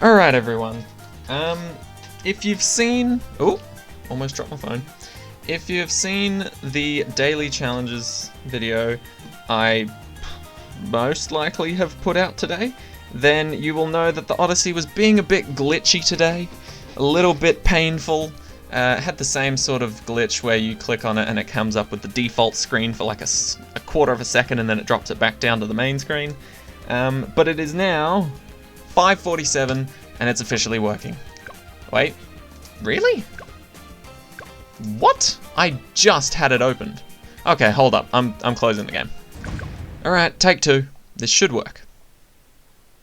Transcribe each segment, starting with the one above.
Alright everyone, if you've seen... Oh, almost dropped my phone. If you've seen the daily challenges video I most likely have put out today, then you will know that the Odyssey was being a bit glitchy today, a little bit painful. Had the same sort of glitch where you click on it and it comes up with the default screen for like a quarter of a second and then it drops it back down to the main screen. But it is now 5:47 and it's officially working. Wait, really? What? I just had it opened. Okay, hold up. I'm closing the game. Alright, take two. This should work.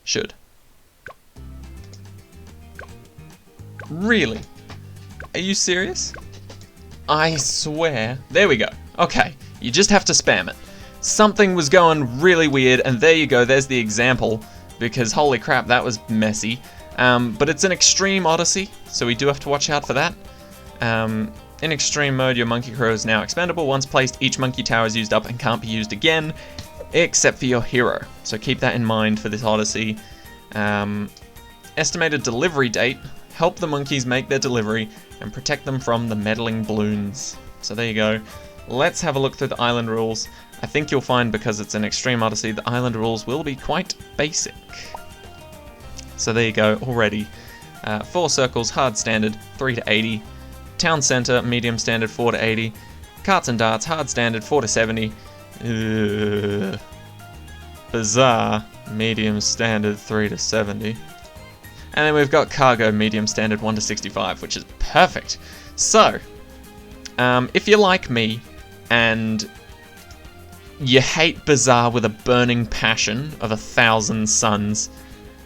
Should. Really? Are you serious? I swear. There we go. Okay, you just have to spam it. Something was going really weird, and there you go, there's the example, because holy crap, that was messy. But it's an extreme Odyssey, so we do have to watch out for that. In extreme mode, your monkey crow is now expendable. Once placed, each monkey tower is used up and can't be used again, except for your hero. So keep that in mind for this Odyssey. Estimated delivery date. Help the monkeys make their delivery and protect them from the meddling balloons. So there you go. Let's have a look through the island rules. I think you'll find, because it's an extreme Odyssey, the island rules will be quite basic. So there you go, already. 4 circles, hard standard, 3 to 80. Town center, medium standard, 4 to 80. Carts and darts, hard standard, 4 to 70. Bazaar, medium standard, 3 to 70. And then we've got cargo, medium standard, 1 to 65, which is perfect. So, if you're like me, and you hate Bazaar with a burning passion of 1,000 suns,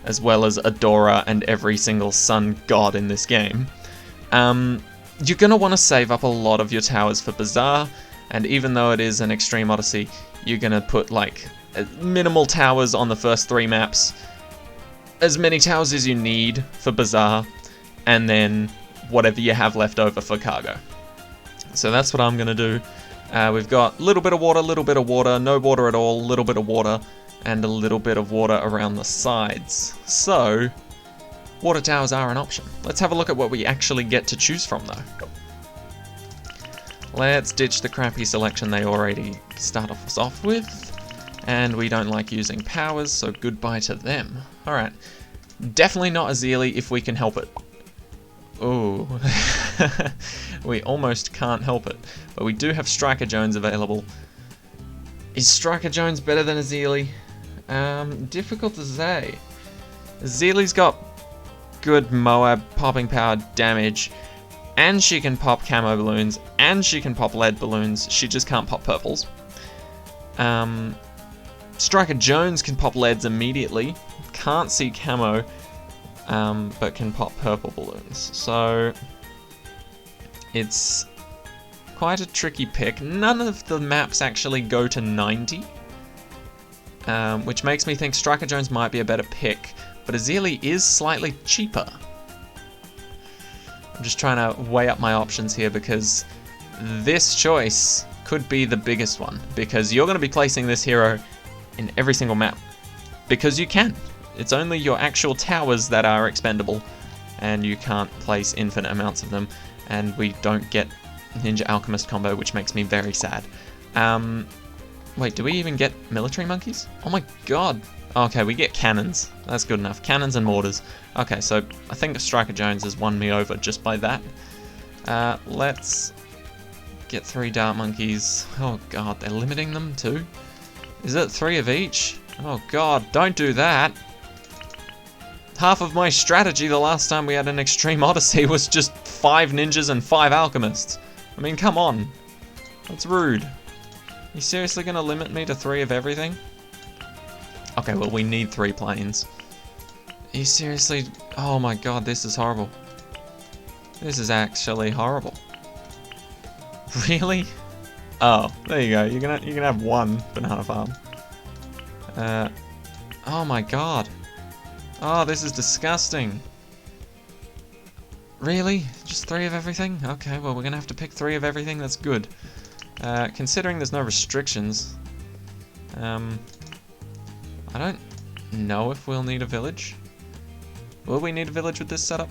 as well as Adora and every single sun god in this game, you're going to want to save up a lot of your towers for Bazaar, and even though it is an extreme Odyssey, you're going to put like minimal towers on the first 3 maps, as many towers as you need for Bazaar, and then whatever you have left over for cargo. So that's what I'm going to do. We've got a little bit of water, no water at all, a little bit of water, and a little bit of water around the sides. So, water towers are an option. Let's have a look at what we actually get to choose from though. Let's ditch the crappy selection they already start us off with. And we don't like using powers, so goodbye to them. Alright. Definitely not Azili if we can help it. Ooh. We almost can't help it. But we do have Striker Jones available. Is Striker Jones better than Azili? Difficult to say. Azili's got good Moab popping power damage, and she can pop camo balloons, and she can pop lead balloons. She just can't pop purples. Striker Jones can pop leads immediately, can't see camo, but can pop purple balloons. So it's quite a tricky pick. None of the maps actually go to 90, which makes me think Striker Jones might be a better pick, but Azili is slightly cheaper. I'm just trying to weigh up my options here because this choice could be the biggest one, because you're going to be placing this hero in every single map, because you can. It's only your actual towers that are expendable, and you can't place infinite amounts of them, and we don't get Ninja Alchemist combo, which makes me very sad. Wait, do we even get military monkeys? Oh my god. Okay, we get cannons. That's good enough. Cannons and mortars. Okay, so I think Striker Jones has won me over just by that. Let's get 3 dart monkeys. Oh god, they're limiting them too? Is it 3 of each? Oh god, don't do that. Half of my strategy the last time we had an Extreme Odyssey was just 5 ninjas and 5 alchemists. I mean, come on. That's rude. You seriously gonna limit me to 3 of everything? Okay, well, we need 3 planes. Are you seriously... Oh my god, this is horrible. This is actually horrible. Really? Oh, there you go. You can have 1 banana farm. Oh my god. Oh, this is disgusting. Really? Just 3 of everything? Okay, well, we're gonna have to pick 3 of everything. That's good. Considering there's no restrictions, I don't know if we'll need a village. Will we need a village with this setup?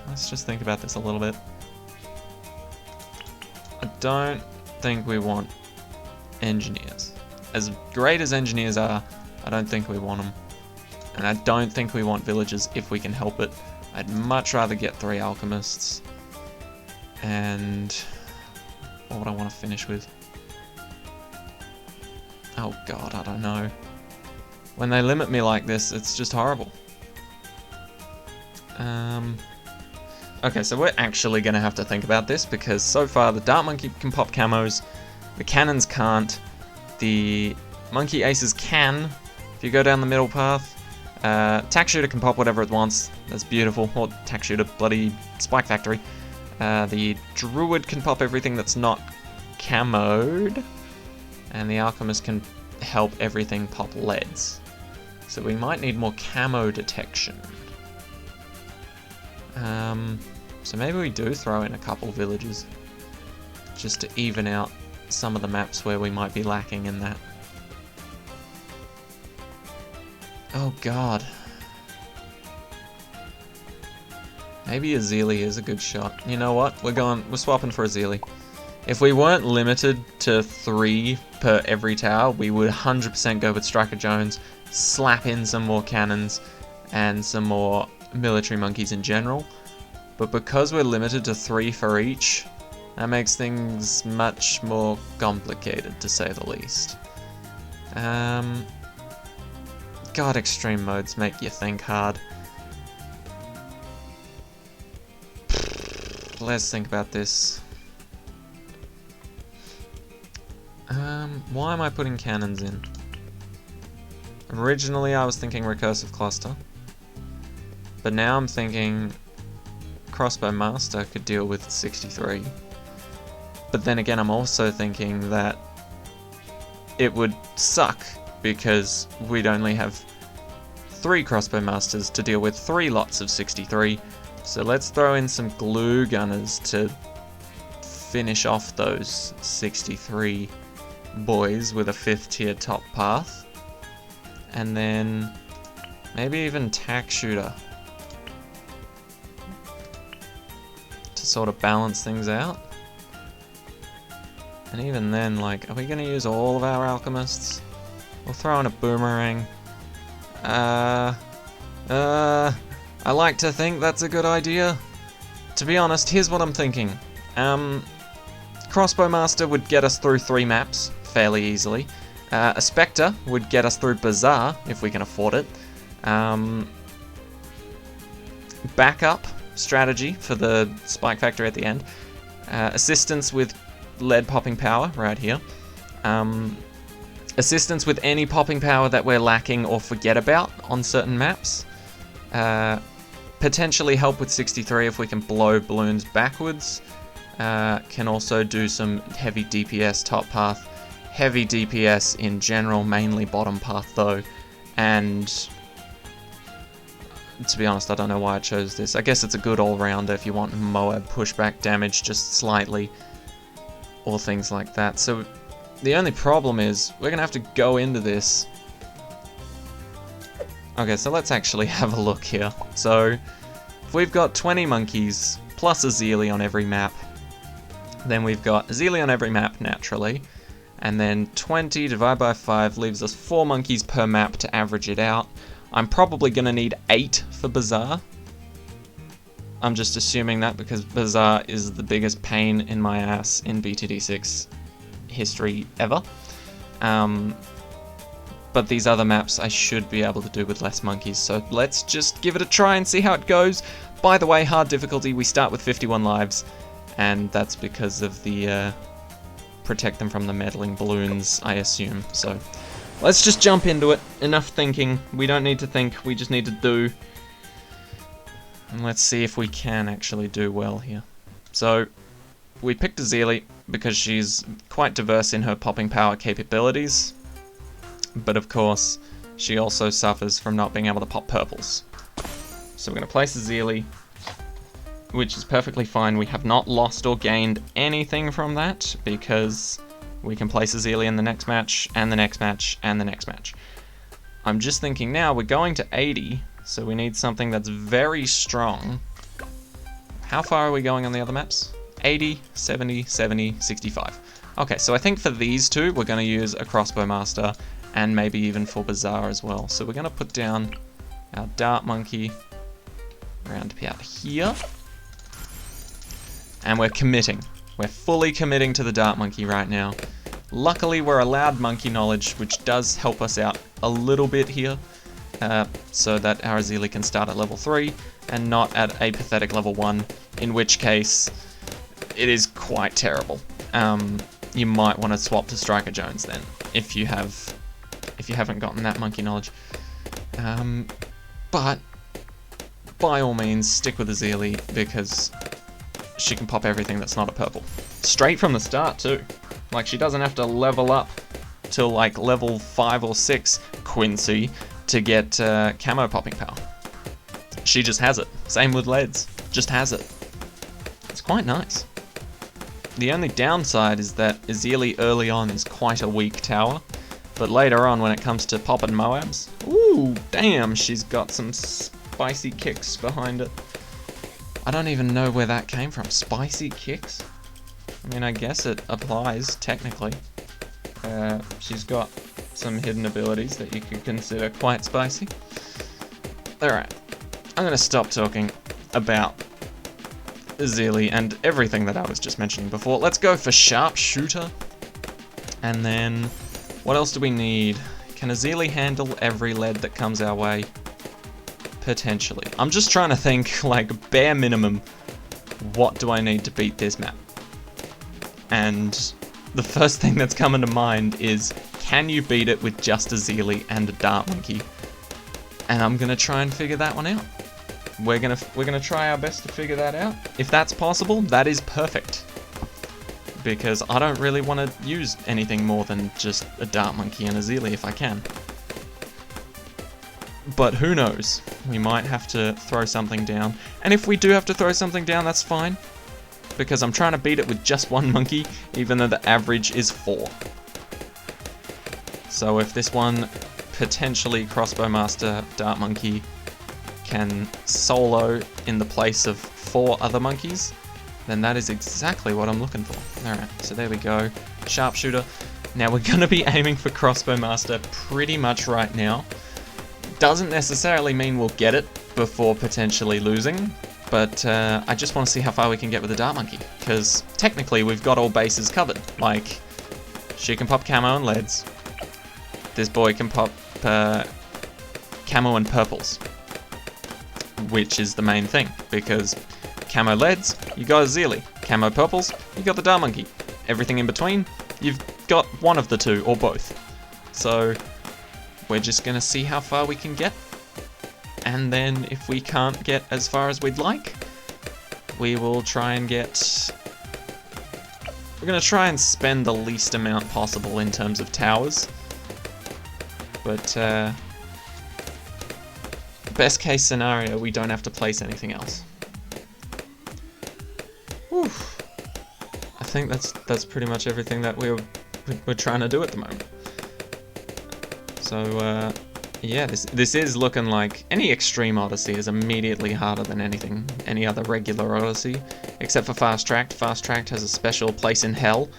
Let's just think about this a little bit. I don't think we want engineers. As great as engineers are, I don't think we want them. And I don't think we want villagers if we can help it. I'd much rather get 3 alchemists. And what would I want to finish with? Oh god, I don't know. When they limit me like this, it's just horrible. Okay, so we're actually going to have to think about this, because so far the Dart Monkey can pop camos, the cannons can't, the Monkey Aces can, if you go down the middle path. Tack Shooter can pop whatever it wants, that's beautiful, or Tack Shooter, bloody Spike Factory. The Druid can pop everything that's not camoed, and the Alchemist can help everything pop leads. So we might need more camo detection. So maybe we do throw in a couple villages, just to even out some of the maps where we might be lacking in that. Oh god. Maybe a Zeely is a good shot. You know what? We're swapping for a Zeely. If we weren't limited to 3 per every tower, we would 100% go with Striker Jones, slap in some more cannons, and some more military monkeys in general. But because we're limited to 3 for each, that makes things much more complicated, to say the least. God, extreme modes make you think hard. Let's think about this. Why am I putting cannons in? Originally I was thinking Recursive Cluster, but now I'm thinking Crossbow Master could deal with 63. But then again, I'm also thinking that it would suck because we'd only have 3 Crossbow Masters to deal with 3 lots of 63. So let's throw in some Glue Gunners to finish off those 63 boys with a 5th tier top path. And then maybe even Tack Shooter to sort of balance things out. And even then, like, are we going to use all of our alchemists? We'll throw in a boomerang. I like to think that's a good idea. To be honest, here's what I'm thinking. Crossbow Master would get us through 3 maps fairly easily. A Spectre would get us through Bazaar, if we can afford it. Backup strategy for the Spike Factory at the end. Assistance with lead popping power right here. Assistance with any popping power that we're lacking or forget about on certain maps. Potentially help with 63 if we can blow balloons backwards. Can also do some heavy DPS top path. Heavy DPS in general, mainly bottom path though. And to be honest, I don't know why I chose this. I guess it's a good all-rounder if you want Moab pushback damage just slightly, or things like that. So the only problem is we're gonna have to go into this. Okay, so let's actually have a look here. So if we've got 20 monkeys plus a Zeely on every map, then we've got a Zeely on every map naturally, and then 20 divided by 5 leaves us 4 monkeys per map to average it out. I'm probably gonna need 8 for Bazaar. I'm just assuming that because Bazaar is the biggest pain in my ass in BTD6 history ever. But these other maps I should be able to do with less monkeys, so let's just give it a try and see how it goes. By the way, hard difficulty, we start with 51 lives, and that's because of the protect them from the meddling balloons, I assume. So let's just jump into it. Enough thinking. We don't need to think, we just need to do. And let's see if we can actually do well here. So we picked a Zeely because she's quite diverse in her popping power capabilities. But of course, she also suffers from not being able to pop purples. So we're going to place a Zeely, which is perfectly fine. We have not lost or gained anything from that, because we can place a Zeely in the next match, and the next match, and the next match. I'm just thinking now, we're going to 80, so we need something that's very strong. How far are we going on the other maps? 80, 70, 70, 65. Okay, so I think for these two, we're going to use a crossbow master, and maybe even for Bazaar as well. So we're going to put down our dart monkey around about here. And we're committing. We're fully committing to the dart monkey right now. Luckily, we're allowed monkey knowledge, which does help us out a little bit here, so that our Azili can start at level 3 and not at a pathetic level 1, in which case it is quite terrible. You might want to swap to Striker Jones then, if you haven't gotten that monkey knowledge. But by all means, stick with Azili because she can pop everything that's not a purple. Straight from the start too. Like, she doesn't have to level up till like level 5 or 6 Quincy to get camo popping power. She just has it. Same with leads. Just has it. It's quite nice. The only downside is that Azili early on is quite a weak tower, but later on when it comes to popping Moabs, ooh, damn, she's got some spicy kicks behind it. I don't even know where that came from. Spicy kicks? I mean, I guess it applies, technically. She's got some hidden abilities that you could consider quite spicy. Alright, I'm gonna stop talking about Azili and everything that I was just mentioning before. Let's go for Sharpshooter. And then, what else do we need? Can Azili handle every lead that comes our way? Potentially. I'm just trying to think, like, bare minimum, what do I need to beat this map? And the first thing that's coming to mind is, can you beat it with just Azili and a dart monkey? And I'm gonna try and figure that one out. We're gonna try our best to figure that out. If that's possible, that is perfect. Because I don't really want to use anything more than just a dart monkey and Azili if I can. But who knows? We might have to throw something down. And if we do have to throw something down, that's fine. Because I'm trying to beat it with just one monkey, even though the average is 4. So if this one, potentially crossbow master, dart monkey, can solo in the place of 4 other monkeys, then that is exactly what I'm looking for. Alright, so there we go. Sharpshooter. Now we're going to be aiming for crossbow master pretty much right now. Doesn't necessarily mean we'll get it before potentially losing, but I just want to see how far we can get with the dart monkey, because technically we've got all bases covered. Like, she can pop camo and leads. This boy can pop camo and purples, which is the main thing, because camo leads, you got Azili. Camo purples, you got the dart monkey. Everything in between, you've got one of the two, or both. So we're just gonna see how far we can get. And then if we can't get as far as we'd like, we will try and get... We're gonna try and spend the least amount possible in terms of towers. But best case scenario, we don't have to place anything else. Whew. I think that's pretty much everything that we're trying to do at the moment. So yeah, this is looking like any extreme Odyssey is immediately harder than any other regular Odyssey, except for Fast Tracked. Fast Tracked has a special place in hell,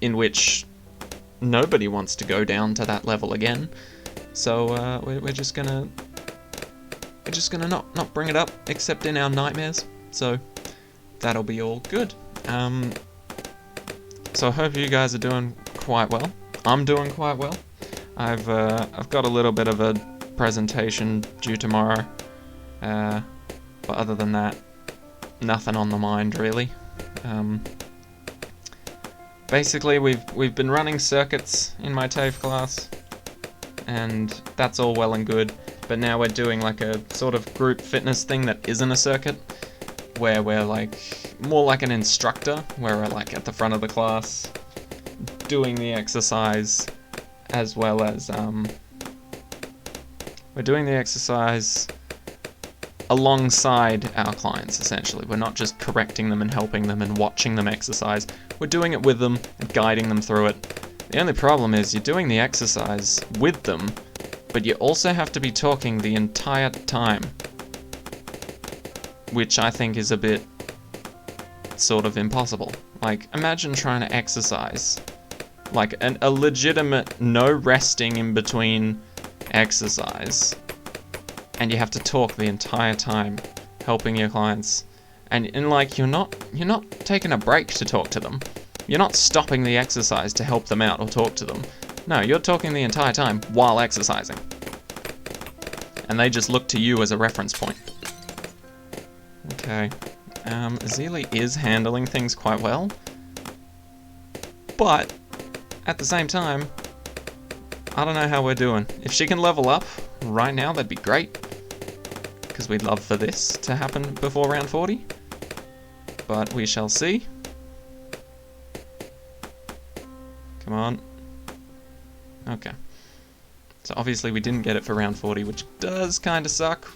in which nobody wants to go down to that level again. So we're just gonna not bring it up except in our nightmares. So that'll be all good. So I hope you guys are doing quite well. I'm doing quite well. I've got a little bit of a presentation due tomorrow, but other than that, nothing on the mind really. Basically, we've been running circuits in my TAFE class, and that's all well and good. But now we're doing like a sort of group fitness thing that isn't a circuit, where we're like more like an instructor, where we're like at the front of the class doing the exercise, as well as we're doing the exercise alongside our clients, essentially. We're not just correcting them and helping them and watching them exercise. We're doing it with them and guiding them through it. The only problem is you're doing the exercise with them, but you also have to be talking the entire time. Which I think is a bit sort of impossible. Like, imagine trying to exercise. Like, a legitimate no resting in between exercise. And you have to talk the entire time, helping your clients. And like, you're not taking a break to talk to them. You're not stopping the exercise to help them out or talk to them. No, you're talking the entire time while exercising. And they just look to you as a reference point. Okay. Zeely is handling things quite well. But, at the same time, I don't know how we're doing. If she can level up right now, that'd be great. Because we'd love for this to happen before round 40. But we shall see. Come on. Okay. So obviously we didn't get it for round 40, which does kind of suck.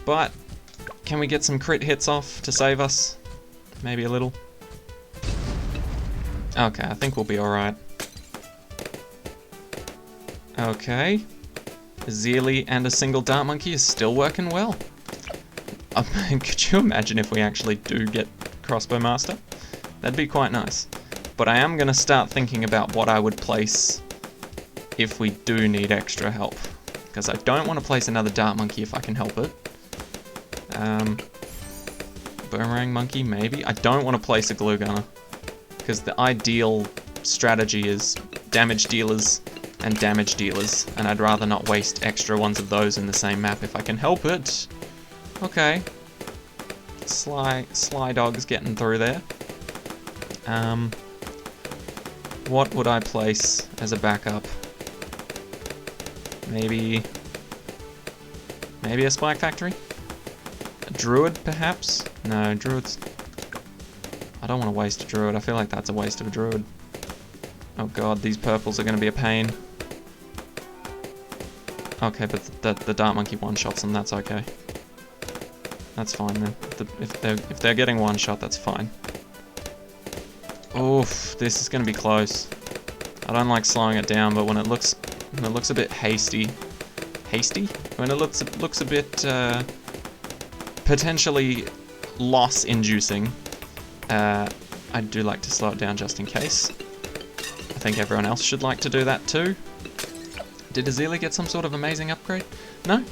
But can we get some crit hits off to save us? Maybe a little. Okay, I think we'll be alright. Okay. Zeely and a single Dart Monkey is still working well. Could you imagine if we actually do get Crossbow Master? That'd be quite nice. But I am going to start thinking about what I would place if we do need extra help. Because I don't want to place another Dart Monkey if I can help it. Boomerang Monkey, maybe? I don't want to place a Glue Gunner. Because the ideal strategy is damage dealers and damage dealers. And I'd rather not waste extra ones of those in the same map if I can help it. Okay. Sly Dog's getting through there. What would I place as a backup? Maybe a Spike Factory? A Druid, perhaps? No, Druids... I don't want to waste a Druid. I feel like that's a waste of a Druid. Oh god, these purples are going to be a pain. Okay, but the Dart Monkey one-shots them, that's okay. That's fine then. If they're getting one shot, that's fine. Oof, this is going to be close. I don't like slowing it down, but when it looks a bit hasty, when it looks a bit potentially loss-inducing, I do like to slow it down just in case. I think everyone else should like to do that too. Did Azela get some sort of amazing upgrade? No?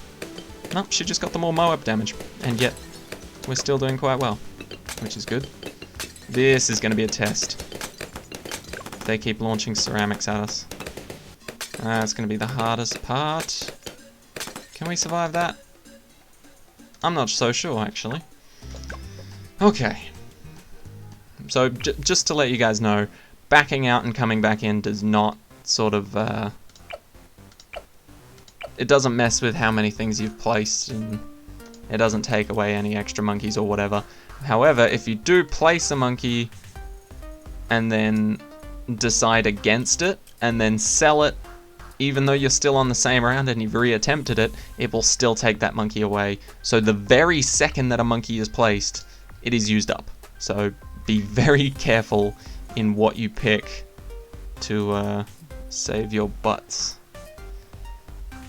Nope, she just got the more Moab damage, and yet we're still doing quite well, which is good. This is going to be a test. They keep launching ceramics at us. That's going to be the hardest part. Can we survive that? I'm not so sure, actually. Okay. So, just to let you guys know, backing out and coming back in does not sort of... it doesn't mess with how many things you've placed, and it doesn't take away any extra monkeys or whatever. However, if you do place a monkey and then decide against it and then sell it, even though you're still on the same round and you've re-attempted it, it will still take that monkey away. So the very second that a monkey is placed, it is used up. So be very careful in what you pick to save your butts.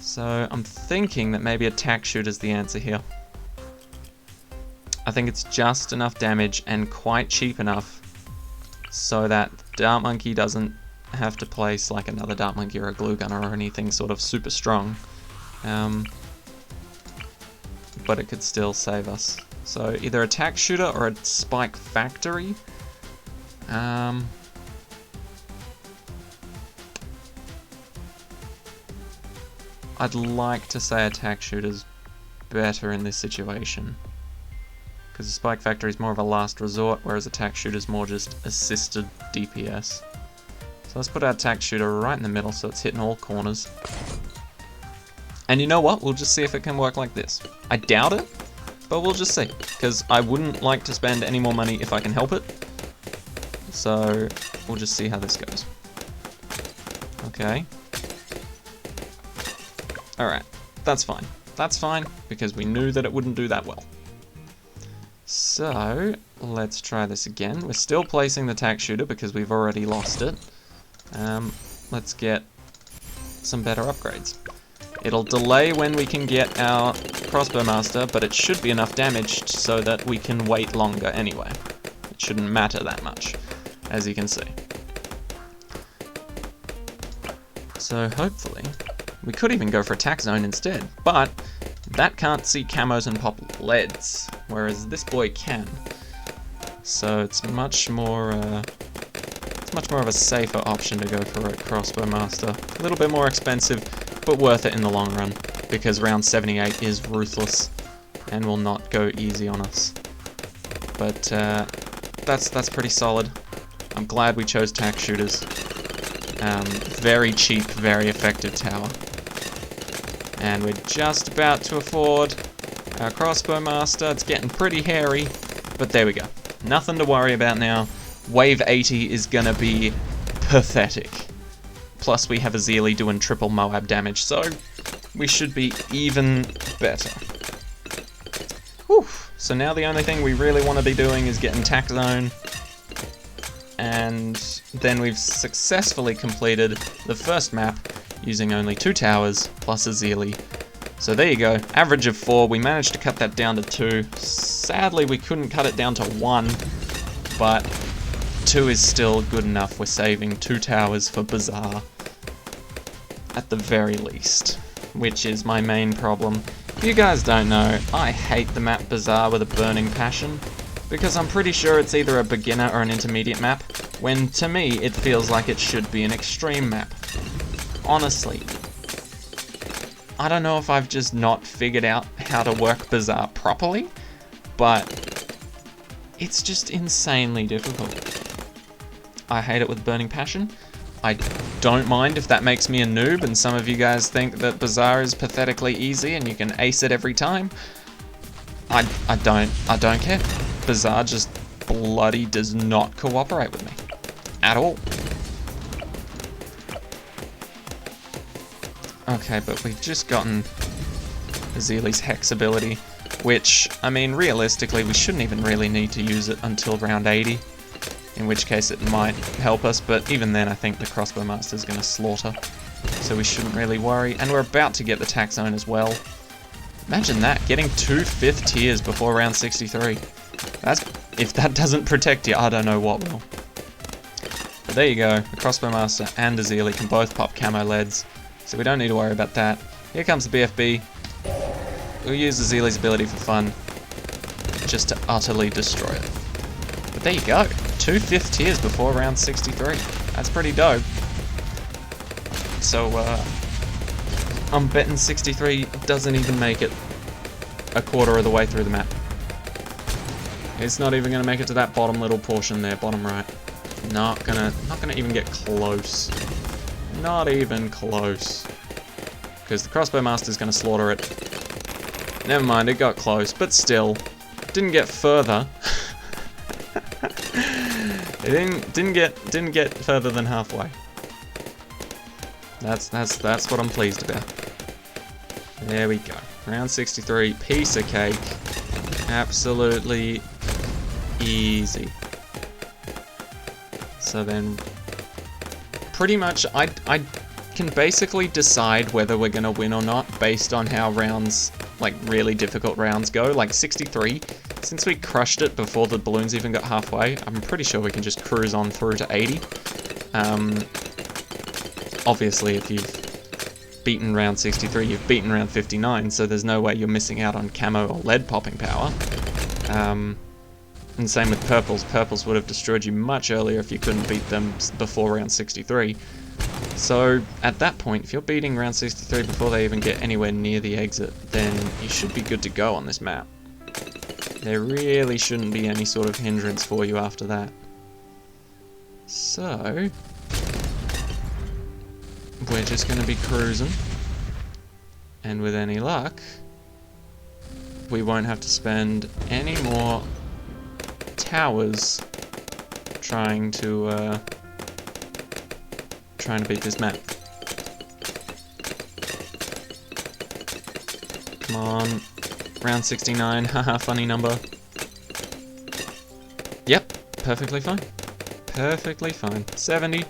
So I'm thinking that maybe a tack shoot is the answer here. I think it's just enough damage and quite cheap enough so that Dart Monkey doesn't have to place like another Dart Monkey or a Glue Gunner or anything sort of super strong. But it could still save us. So either a tack shooter or a Spike Factory. I'd like to say a tack shooter's better in this situation. Because the Spike Factory is more of a last resort, whereas a tack shooter is more just assisted DPS. So let's put our tack shooter right in the middle so it's hitting all corners. And you know what? We'll just see if it can work like this. I doubt it, but we'll just see. Because I wouldn't like to spend any more money if I can help it. So we'll just see how this goes. Okay. Alright, that's fine. That's fine, because we knew that it wouldn't do that well. So, let's try this again. We're still placing the tack shooter because we've already lost it. let's get some better upgrades. It'll delay when we can get our crossbow master, but it should be enough damage so that we can wait longer anyway. It shouldn't matter that much, as you can see. So hopefully, we could even go for attack zone instead, but that can't see camos and pop leads, whereas this boy can. So it's much more of a safer option to go for a crossbow master. A little bit more expensive, but worth it in the long run, because round 78 is ruthless and will not go easy on us. But that's pretty solid. I'm glad we chose tack shooters. Very cheap, very effective tower. And we're just about to afford our crossbow master. It's getting pretty hairy, but there we go. Nothing to worry about now. Wave 80 is gonna be pathetic. Plus we have a Zealy doing triple Moab damage, so we should be even better. Whew. So now the only thing we really want to be doing is getting tack zone. And then we've successfully completed the first map using only 2 towers plus a Zealy. So there you go, average of 4. We managed to cut that down to 2. Sadly, we couldn't cut it down to 1, but 2 is still good enough. We're saving 2 towers for Bazaar, at the very least, which is my main problem. If you guys don't know, I hate the map Bazaar with a burning passion, because I'm pretty sure it's either a beginner or an intermediate map, when to me it feels like it should be an extreme map. Honestly, I don't know if I've just not figured out how to work Bazaar properly, but it's just insanely difficult. I hate it with burning passion. I don't mind if that makes me a noob and some of you guys think that Bazaar is pathetically easy and you can ace it every time. I don't care. Bazaar just bloody does not cooperate with me. At all. Okay, but we've just gotten Zealy's Hex ability, which, I mean, realistically, we shouldn't even really need to use it until round 80, in which case it might help us, but even then I think the crossbow master is going to slaughter, so we shouldn't really worry, and we're about to get the tack zone as well. Imagine that, getting 2 5th tiers before round 63. If that doesn't protect you, I don't know what will. But there you go, the crossbow master and the Zealy can both pop camo leads, so we don't need to worry about that. Here comes the BFB. We'll use the Zealy's ability for fun, just to utterly destroy it. But there you go, 2 5th tiers before round 63. That's pretty dope. So, I'm betting 63 doesn't even make it a quarter of the way through the map. It's not even gonna make it to that bottom little portion there, bottom right. Not gonna even get close. Not even close. Because the crossbow master's gonna slaughter it. Never mind, it got close, but still, didn't get further. It didn't get further than halfway. That's what I'm pleased about. There we go. Round 63, piece of cake. Absolutely easy. So then, pretty much, I can basically decide whether we're gonna win or not based on how rounds, like really difficult rounds go. Like 63, since we crushed it before the balloons even got halfway, I'm pretty sure we can just cruise on through to 80. Obviously, if you've beaten round 63, you've beaten round 59, so there's no way you're missing out on camo or lead popping power. And same with purples. Purples would have destroyed you much earlier if you couldn't beat them before round 63. So, at that point, if you're beating round 63 before they even get anywhere near the exit, then you should be good to go on this map. There really shouldn't be any sort of hindrance for you after that. So, we're just going to be cruising, and with any luck, we won't have to spend any more towers trying to beat this map. Come on, round 69, haha, funny number. Yep, perfectly fine. Perfectly fine. 70,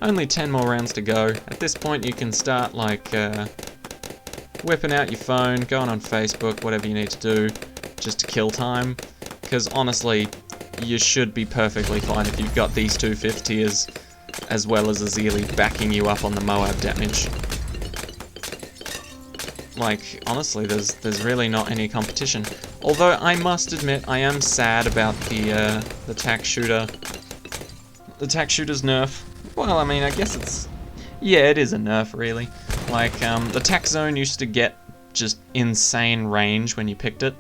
Only 10 more rounds to go. At this point you can start like whipping out your phone, going on Facebook, whatever you need to do just to kill time. Because honestly, you should be perfectly fine if you've got these two 5th tiers as well as Azili backing you up on the Moab damage. Like, honestly, there's really not any competition. Although I must admit, I am sad about the tack shooter. The tack shooter's nerf. Well, I mean, I guess it's... yeah, it is a nerf, really. Like, the tack zone used to get just insane range when you picked it.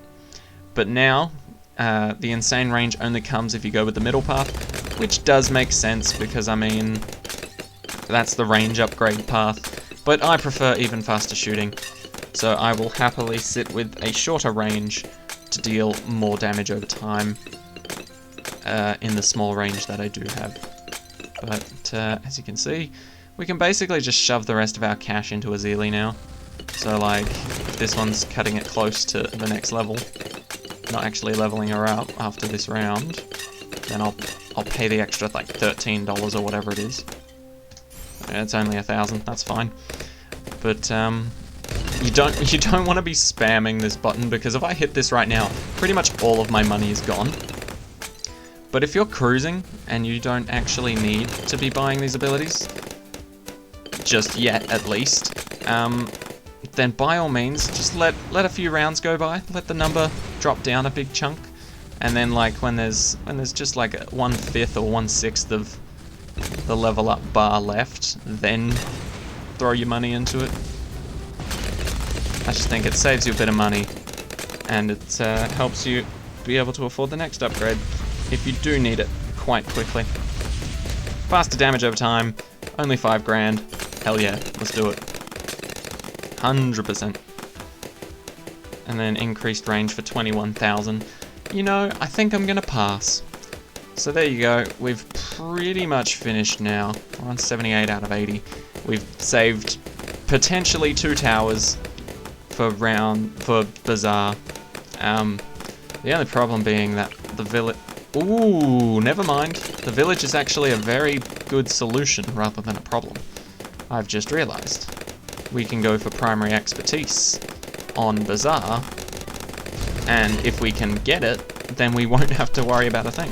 But now, the insane range only comes if you go with the middle path, which does make sense because, I mean, that's the range upgrade path. But I prefer even faster shooting. So I will happily sit with a shorter range to deal more damage over time in the small range that I do have. But as you can see, we can basically just shove the rest of our cash into Azili now. So like, if this one's cutting it close to the next level, not actually leveling her up after this round, then I'll pay the extra like $13 or whatever it is. It's only 1,000, that's fine. But you don't want to be spamming this button, because if I hit this right now, pretty much all of my money is gone. But if you're cruising and you don't actually need to be buying these abilities, just yet at least, then by all means just let a few rounds go by, let the number drop down a big chunk, and then like when there's just like 1/5 or 1/6 of the level up bar left, then throw your money into it. I just think it saves you a bit of money, and it helps you be able to afford the next upgrade if you do need it quite quickly. Faster damage over time, only 5 grand. Hell yeah, let's do it. 100%. And then increased range for 21,000. You know, I think I'm gonna pass. So there you go, we've pretty much finished now. We're on 78 out of 80. We've saved potentially 2 towers for Bazaar. The only problem being that the village... Ooh, never mind. The village is actually a very good solution rather than a problem. I've just realized. We can go for primary expertise on Bazaar, and if we can get it, then we won't have to worry about a thing.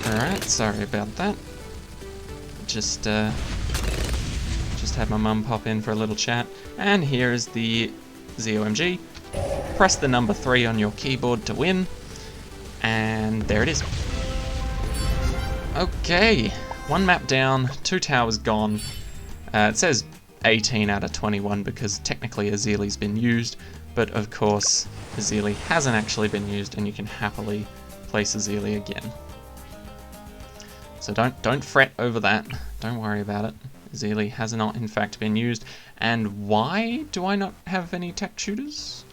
Alright, sorry about that. Just had my mum pop in for a little chat. And here is the ZOMG. Press the number 3 on your keyboard to win. And there it is. Okay, 1 map down, 2 towers gone. It says 18 out of 21 because technically Azili's been used, but of course Azili hasn't actually been used, and you can happily place Azili again. So don't fret over that. Don't worry about it. Azili has not in fact been used. And why do I not have any tech shooters?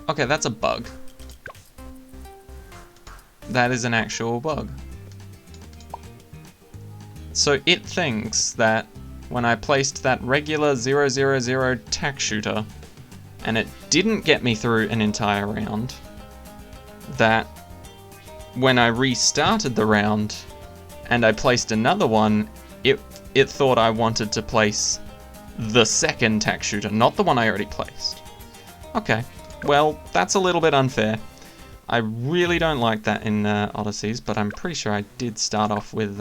Okay, that's a bug. That is an actual bug. So it thinks that when I placed that regular 000 tack shooter, and it didn't get me through an entire round, that when I restarted the round and I placed another one, it thought I wanted to place the second tack shooter, not the one I already placed. Okay, well, that's a little bit unfair. I really don't like that in Odysseys, but I'm pretty sure I did start off with...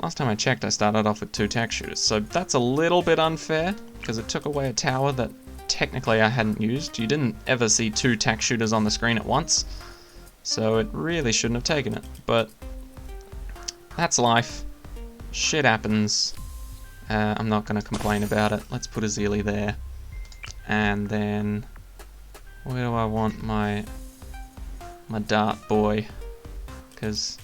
last time I checked, I started off with 2 tack shooters, so that's a little bit unfair, because it took away a tower that technically I hadn't used. You didn't ever see 2 tack shooters on the screen at once, so it really shouldn't have taken it, but that's life. Shit happens. I'm not going to complain about it. Let's put Azili there. And then, where do I want my dart boy? Because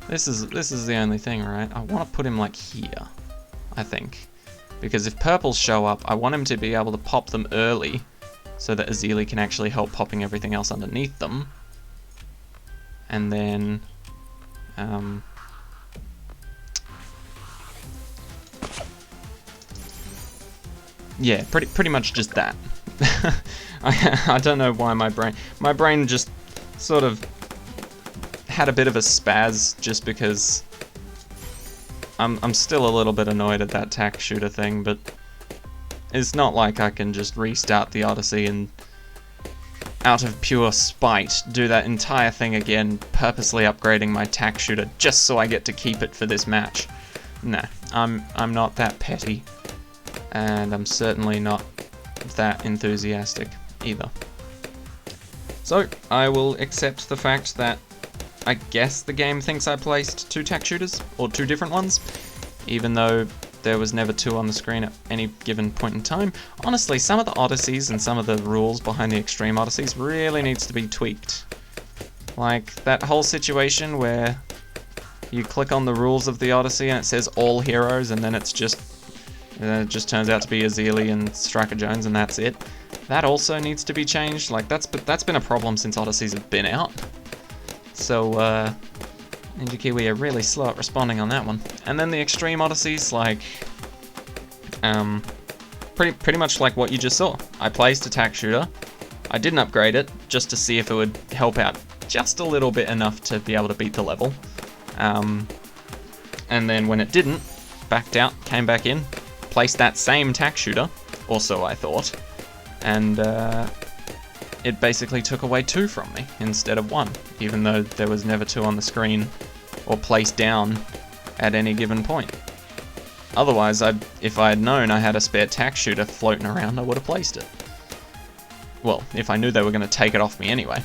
this is the only thing, right? I want to put him like here, I think. Because if purples show up, I want him to be able to pop them early, so that Azili can actually help popping everything else underneath them. And then, yeah, pretty much just that. I don't know why my brain just sort of had a bit of a spaz just because I'm still a little bit annoyed at that tack shooter thing, but it's not like I can just restart the Odyssey and out of pure spite do that entire thing again, purposely upgrading my tack shooter just so I get to keep it for this match. No, I'm not that petty, and I'm certainly not that enthusiastic either. So I will accept the fact that I guess the game thinks I placed 2 tack shooters, or 2 different ones, even though there was never 2 on the screen at any given point in time. Honestly, some of the Odysseys and some of the rules behind the Extreme Odysseys really needs to be tweaked. Like that whole situation where you click on the rules of the Odyssey and it says all heroes, and then it just turns out to be Azili and Striker Jones, and that's it. That also needs to be changed. Like that's been a problem since Odysseys have been out. So Ninja Kiwi are really slow at responding on that one. And then the Extreme Odysseys, like pretty much like what you just saw. I placed a tack shooter. I didn't upgrade it just to see if it would help out just a little bit enough to be able to beat the level. And then when it didn't, backed out, came back in, placed that same tack shooter, or so I thought, and it basically took away 2 from me instead of 1, even though there was never 2 on the screen or placed down at any given point. Otherwise, if I had known I had a spare tack shooter floating around, I would have placed it. Well, if I knew they were going to take it off me anyway.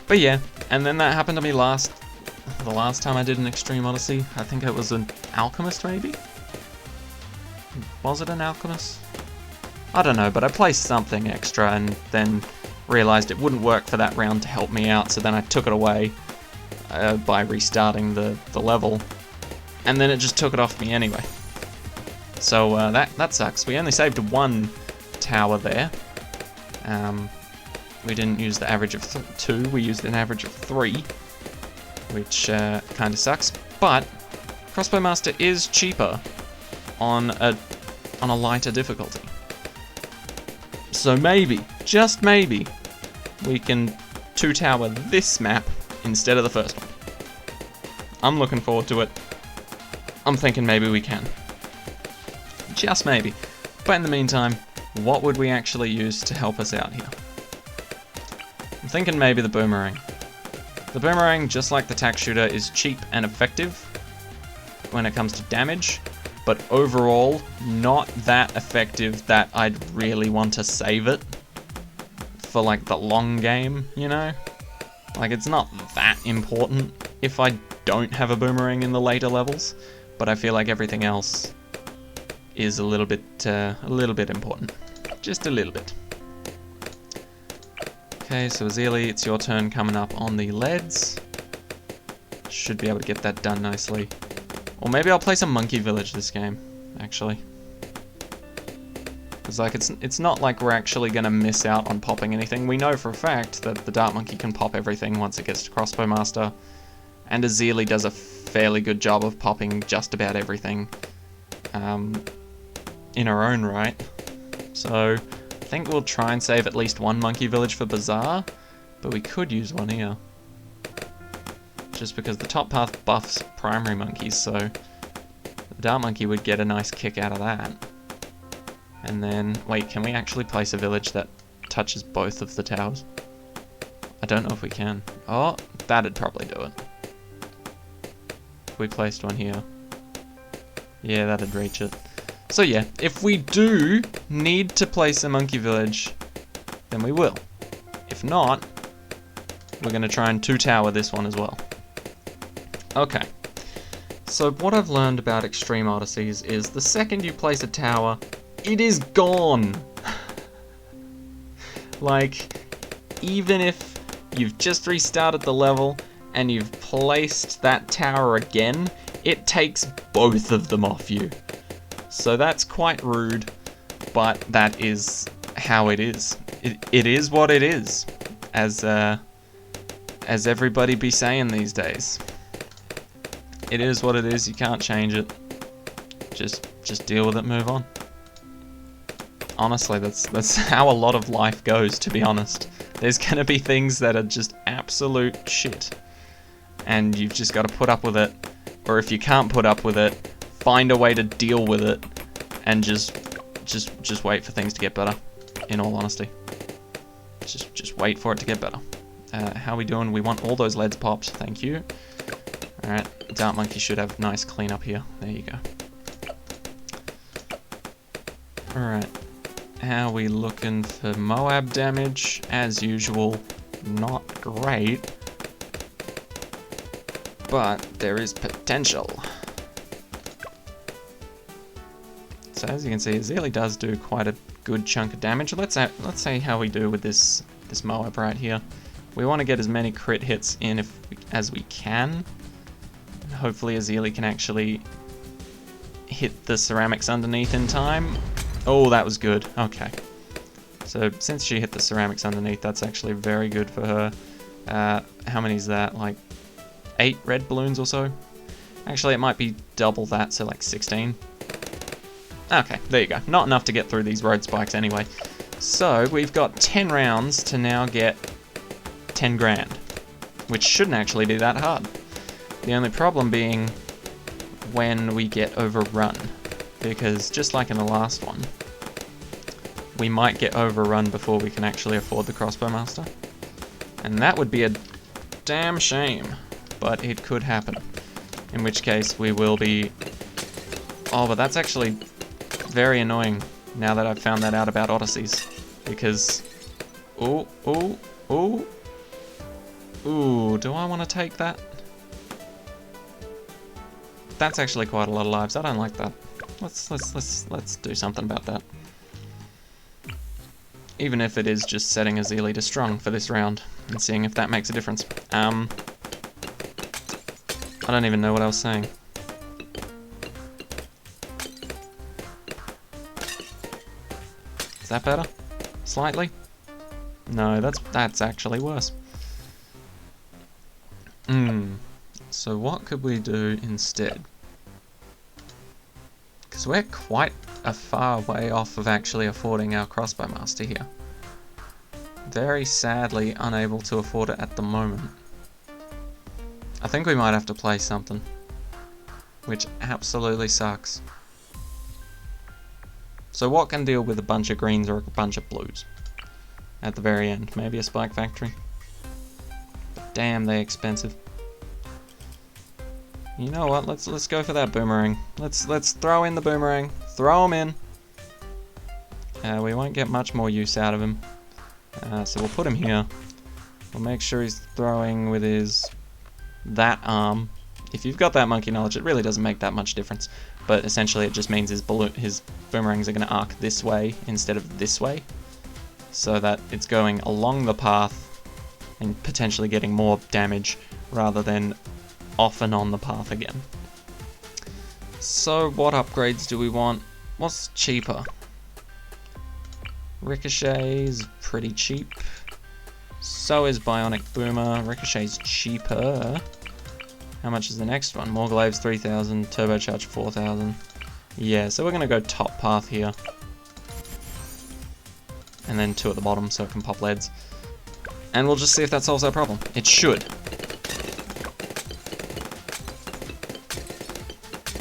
But yeah, and then that happened to me the last time I did an Extreme Odyssey. I think it was an Alchemist, maybe? Was it an Alchemist? I don't know, but I placed something extra and then realized it wouldn't work for that round to help me out, so then I took it away by restarting the level, and then it just took it off me anyway. So that sucks. We only saved 1 tower there. We didn't use the average of 2, we used an average of 3, which kind of sucks, but Crossbow Master is cheaper on a lighter difficulty. So maybe, just maybe, we can 2-tower this map instead of the first one. I'm looking forward to it. I'm thinking maybe we can. Just maybe. But in the meantime, what would we actually use to help us out here? I'm thinking maybe the boomerang. The boomerang, just like the tack shooter, is cheap and effective when it comes to damage, but overall, not that effective that I'd really want to save it for like the long game, you know? Like it's not that important if I don't have a boomerang in the later levels, but I feel like everything else is a little bit important. Just a little bit. Okay, so Azili, it's your turn coming up on the leads. Should be able to get that done nicely. Or maybe I'll play some Monkey Village this game, actually. Because like it's not like we're actually going to miss out on popping anything. We know for a fact that the Dart Monkey can pop everything once it gets to Crossbow Master. And Azili does a fairly good job of popping just about everything in her own right. So I think we'll try and save at least 1 Monkey Village for Bazaar, but we could use 1 here. Just because the top path buffs primary monkeys, so the Dart Monkey would get a nice kick out of that. And then, wait, can we actually place a village that touches both of the towers? I don't know if we can. Oh, that'd probably do it. If we placed 1 here. Yeah, that'd reach it. So yeah, if we do need to place a monkey village, then we will. If not, we're going to try and 2-tower this one as well. Okay, so what I've learned about Extreme Odysseys is the second you place a tower, it is gone! Like, even if you've just restarted the level and you've placed that tower again, it takes both of them off you. So that's quite rude, but that is how it is. It is what it is, as everybody be saying these days. It is what it is, you can't change it. Just deal with it, move on. Honestly, that's how a lot of life goes, to be honest. There's gonna be things that are just absolute shit. And you've just got to put up with it. Or if you can't put up with it, find a way to deal with it. And just wait for things to get better, in all honesty. Just wait for it to get better. How are we doing? We want all those leads popped, thank you. Alright, Dart Monkey should have nice cleanup here. There you go. Alright. How are we looking for Moab damage? As usual, not great. But there is potential. So as you can see, Azili does do quite a good chunk of damage. Let's see how we do with this Moab right here. We want to get as many crit hits in as we can. And hopefully Azili can actually hit the ceramics underneath in time. Oh, that was good. Okay. So since she hit the ceramics underneath, that's actually very good for her. How many is that? Like 8 red balloons or so? Actually, it might be double that, so like 16. Okay, there you go. Not enough to get through these road spikes anyway. So we've got 10 rounds to now get 10 grand, which shouldn't actually be that hard. The only problem being when we get overrun, because just like in the last one, we might get overrun before we can actually afford the crossbow master. And that would be a damn shame, but it could happen. In which case we will be... Oh, but that's actually very annoying now that I've found that out about Odysseys. Because... Ooh, do I want to take that? That's actually quite a lot of lives. I don't like that. Let's do something about that. Even if it is just setting Azili to strong for this round and seeing if that makes a difference. I don't even know what I was saying. Is that better? Slightly? No, that's actually worse. So what could we do instead? Because we're quite a far way off of actually affording our crossbow master here. Very sadly unable to afford it at the moment. I think we might have to play something, which absolutely sucks. So what can deal with a bunch of greens or a bunch of blues? At the very end, maybe a spike factory. But damn, they're expensive. You know what? Let's go for that boomerang. Let's throw in the boomerang. Throw him in. We won't get much more use out of him. So we'll put him here. We'll make sure he's throwing with that arm. If you've got that monkey knowledge, it really doesn't make that much difference. But essentially, it just means his boomerangs are going to arc this way instead of this way, so that it's going along the path and potentially getting more damage rather than off and on the path again. So what upgrades do we want? What's cheaper? Ricochet's pretty cheap. So is Bionic Boomer. Ricochet's cheaper. How much is the next one? More glaives 3,000, turbocharge 4,000. Yeah, so we're gonna go top path here. And then 2 at the bottom so it can pop leads. And we'll just see if that solves our problem. It should.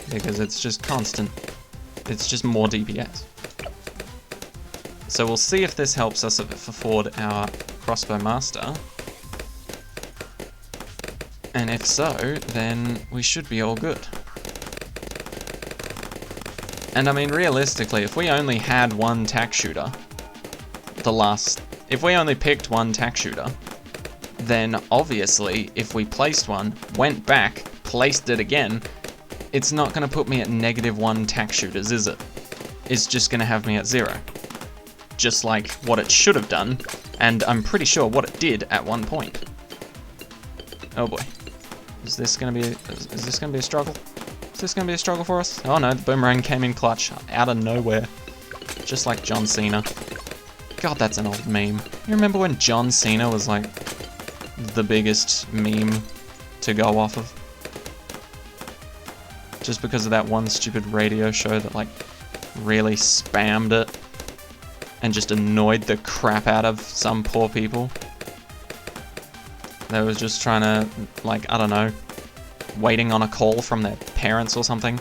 Because it's just constant. It's just more DPS. So we'll see if this helps us afford our crossbow master. And if so, then we should be all good. And I mean, realistically, if we only had one tack shooter, if we only picked one tack shooter, then obviously, if we placed one, went back, placed it again, it's not going to put me at -1 tack shooters, is it? It's just going to have me at 0. Just like what it should have done, and I'm pretty sure what it did at one point. Oh boy. Is this going to be a struggle? Is this going to be a struggle for us? Oh no, the boomerang came in clutch, out of nowhere. Just like John Cena. God, that's an old meme. You remember when John Cena was like the biggest meme to go off of? Just because of that one stupid radio show that like really spammed it. and just annoyed the crap out of some poor people. They was just trying to, like, I don't know, waiting on a call from their parents or something.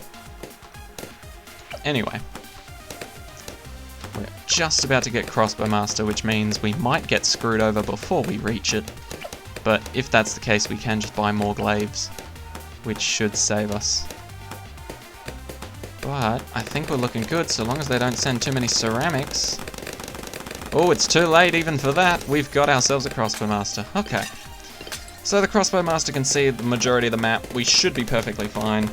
Anyway. We're just about to get Crossbow Master, which means we might get screwed over before we reach it. But if that's the case, we can just buy more glaives, which should save us. But I think we're looking good, so long as they don't send too many ceramics. Oh, it's too late even for that. We've got ourselves a Crossbow Master. Okay. So the Crossbow Master can see the majority of the map. We should be perfectly fine.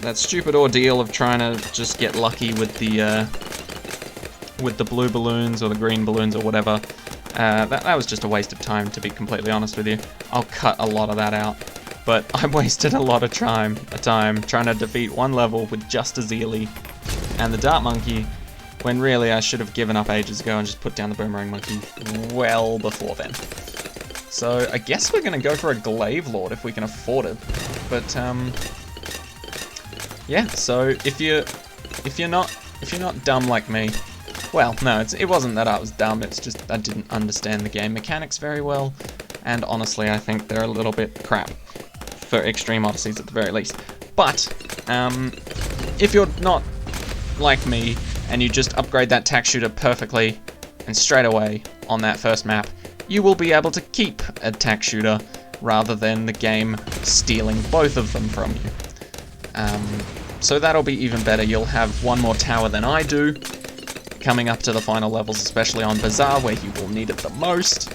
That stupid ordeal of trying to just get lucky with the blue balloons or the green balloons or whatever, that was just a waste of time, to be completely honest with you. I'll cut a lot of that out. But I wasted a lot of time trying to defeat one level with just a Zealy and the Dart Monkey, when really I should have given up ages ago and just put down the Boomerang Monkey well before then. So I guess we're gonna go for a Glaive Lord if we can afford it. But yeah. So if you're not dumb like me, well, no, it wasn't that I was dumb. It's just I didn't understand the game mechanics very well, and honestly, I think they're a little bit crap. For Extreme Odysseys at the very least. But, if you're not like me, and you just upgrade that tack shooter perfectly, and straight away on that first map, you will be able to keep a tack shooter, rather than the game stealing both of them from you. So that'll be even better. You'll have one more tower than I do, coming up to the final levels, especially on Bazaar, where you will need it the most.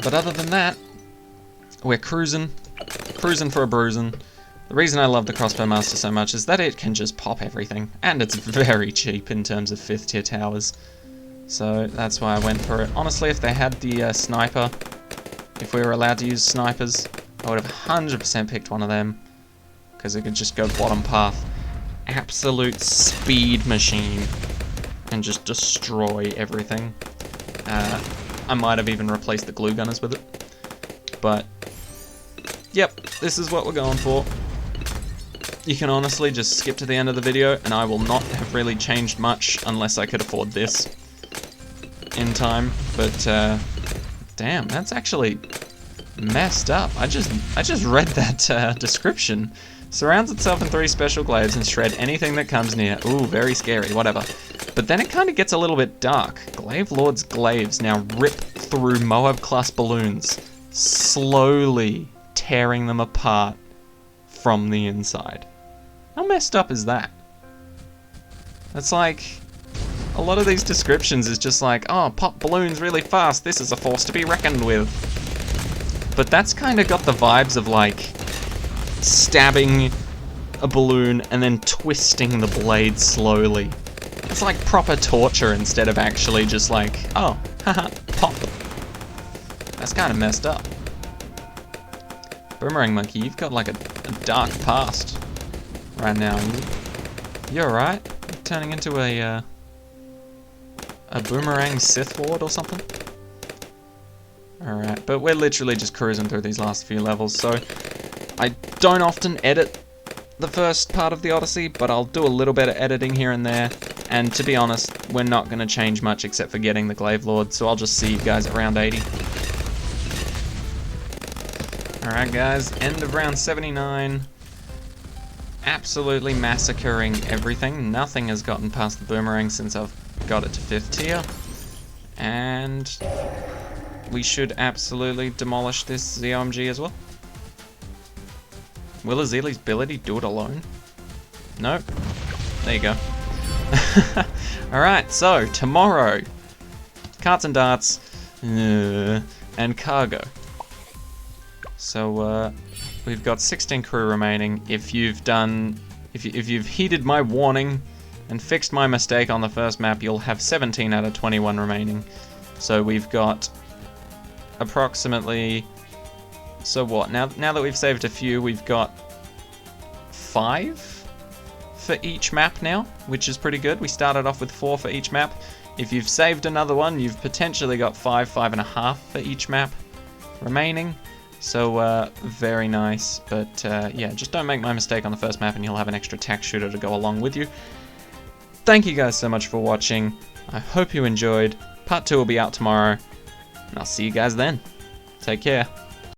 But other than that, we're cruising for a bruising. The reason I love the Crossbow Master so much is that it can just pop everything, and it's very cheap in terms of 5th tier towers. So that's why I went for it. Honestly, if they had the sniper, if we were allowed to use snipers, I would have 100% picked one of them, because it could just go bottom path. Absolute speed machine, and just destroy everything. I might have even replaced the glue gunners with it. But, yep, this is what we're going for. You can honestly just skip to the end of the video, and I will not have really changed much unless I could afford this in time. But, damn, that's actually messed up. I just read that description. Surrounds itself in 3 special glaives and shred anything that comes near. Ooh, very scary, whatever. But then it kind of gets a little bit dark. Glaive Lord's glaives now rip through Moab-class balloons, slowly tearing them apart from the inside. How messed up is that? That's like, a lot of these descriptions is just like, oh, pop balloons really fast, this is a force to be reckoned with. But that's kind of got the vibes of like, stabbing a balloon and then twisting the blade slowly. It's like proper torture instead of actually just like, oh, haha, pop. That's kind of messed up. Boomerang Monkey, you've got like a dark past right now. You alright? You're turning into a Boomerang Sith Lord or something? Alright, but we're literally just cruising through these last few levels, so I don't often edit the first part of the Odyssey, but I'll do a little bit of editing here and there, and to be honest, we're not going to change much except for getting the Glaive Lord, so I'll just see you guys at round 80. Alright guys, end of round 79. Absolutely massacring everything. Nothing has gotten past the Boomerang since I've got it to 5th tier. And we should absolutely demolish this ZOMG as well. Will Azili's ability do it alone? Nope. There you go. Alright, so tomorrow, carts and darts, and cargo. So we've got 16 crew remaining. If you've heeded my warning and fixed my mistake on the first map, you'll have 17 out of 21 remaining. So we've got approximately, so what, now that we've saved a few, we've got 5 for each map now, which is pretty good. We started off with 4 for each map. If you've saved another one, you've potentially got 5.5 for each map remaining. So very nice, but yeah, just don't make my mistake on the first map and you'll have an extra tack shooter to go along with you. thank you guys so much for watching. I hope you enjoyed. Part 2 will be out tomorrow, and I'll see you guys then. Take care.